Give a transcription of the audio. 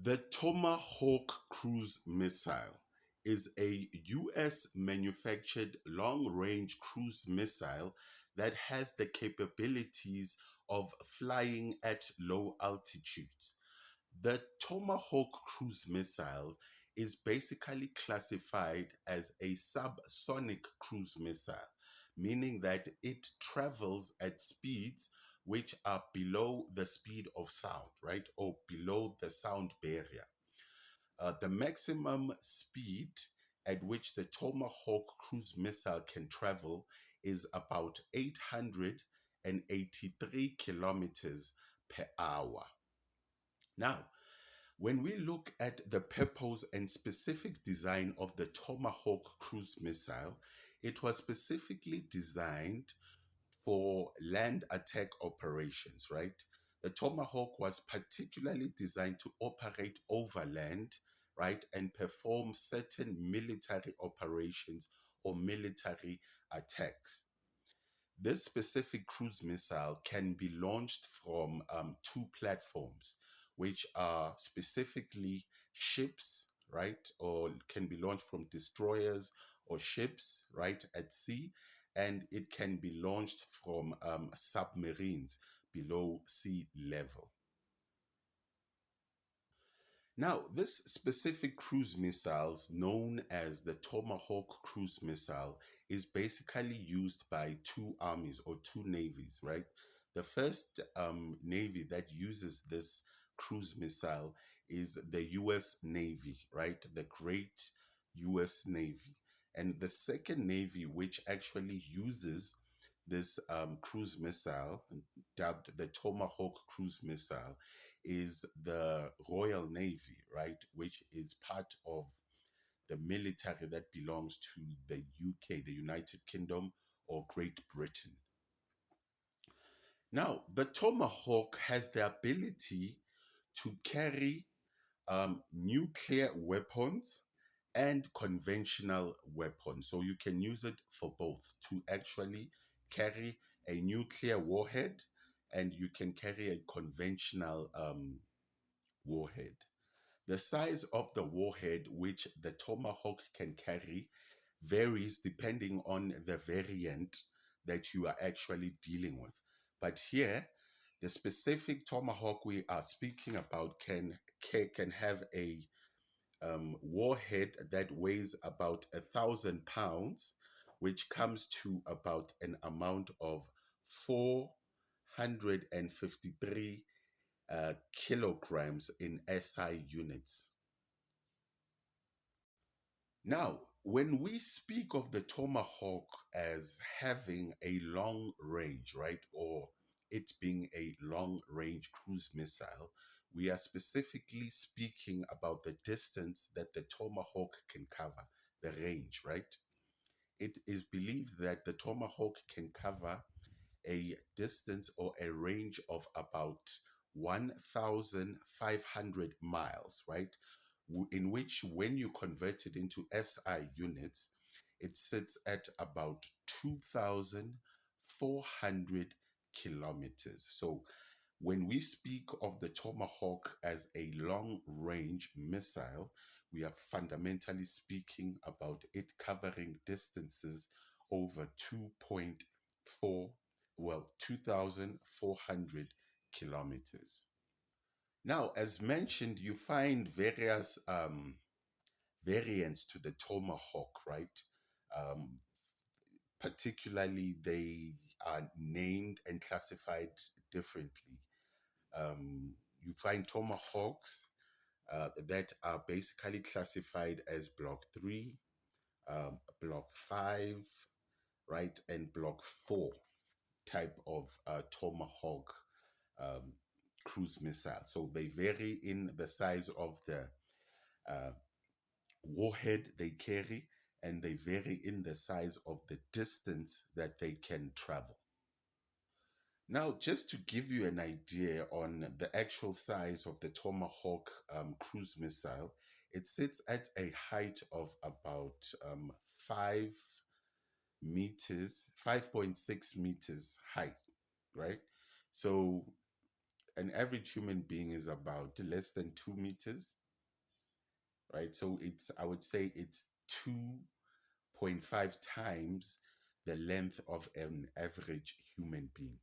The Tomahawk cruise missile is a US manufactured long range cruise missile that has the capabilities of flying at low altitudes. The Tomahawk cruise missile is basically classified as a subsonic cruise missile, meaning that it travels at speeds which are below the speed of sound, right? Or below the sound barrier. The maximum speed at which the Tomahawk cruise missile can travel is about 883 kilometers per hour. Now, when we look at the purpose and specific design of the Tomahawk cruise missile, it was specifically designed for land attack operations, right? The Tomahawk was particularly designed to operate over land, right, and perform certain military operations or military attacks. This specific cruise missile can be launched from two platforms, which are specifically ships, right, or can be launched from destroyers or ships, right, at sea, and it can be launched from submarines below sea level. Now, this specific cruise missiles, known as the Tomahawk cruise missile, is basically used by two armies or two navies, right? The first navy that uses this cruise missile is the US Navy, right? The Great US Navy. And the second navy, which actually uses this cruise missile, dubbed the Tomahawk cruise missile, is the Royal Navy, right, which is part of the military that belongs to the UK, the United Kingdom, or Great Britain. Now, the Tomahawk has the ability to carry nuclear weapons and conventional weapons. So you can use it for both to actually carry a nuclear warhead and you can carry a conventional warhead. The size of the warhead which the Tomahawk can carry varies depending on the variant that you are actually dealing with. But here, the specific Tomahawk we are speaking about can have a warhead that weighs about 1,000 pounds, which comes to about an amount of 453 kilograms in SI units. Now, when we speak of the Tomahawk as having a long range, right, or it being a long range cruise missile, we are specifically speaking about the distance that the Tomahawk can cover, the range, right? It is believed that the Tomahawk can cover a distance or a range of about 1,500 miles, right? In which, when you convert it into SI units, it sits at about 2,400 kilometers. So, when we speak of the Tomahawk as a long range missile, we are fundamentally speaking about it covering distances over 2.4, well, 2,400 kilometers. Now, as mentioned, you find various variants to the Tomahawk, right? Um, Particularly, they are named and classified differently. You find Tomahawks that are basically classified as Block 3, Block 5, right, and Block 4 type of Tomahawk um, cruise missile. So they vary in the size of the uh, warhead they carry, and they vary in the size of the distance that they can travel. Now, just to give you an idea on the actual size of the Tomahawk cruise missile, it sits at a height of about 5 meters, 5.6 meters high, right? So an average human being is about less than 2 meters, right? So I would say it's 2.5 times the length of an average human being.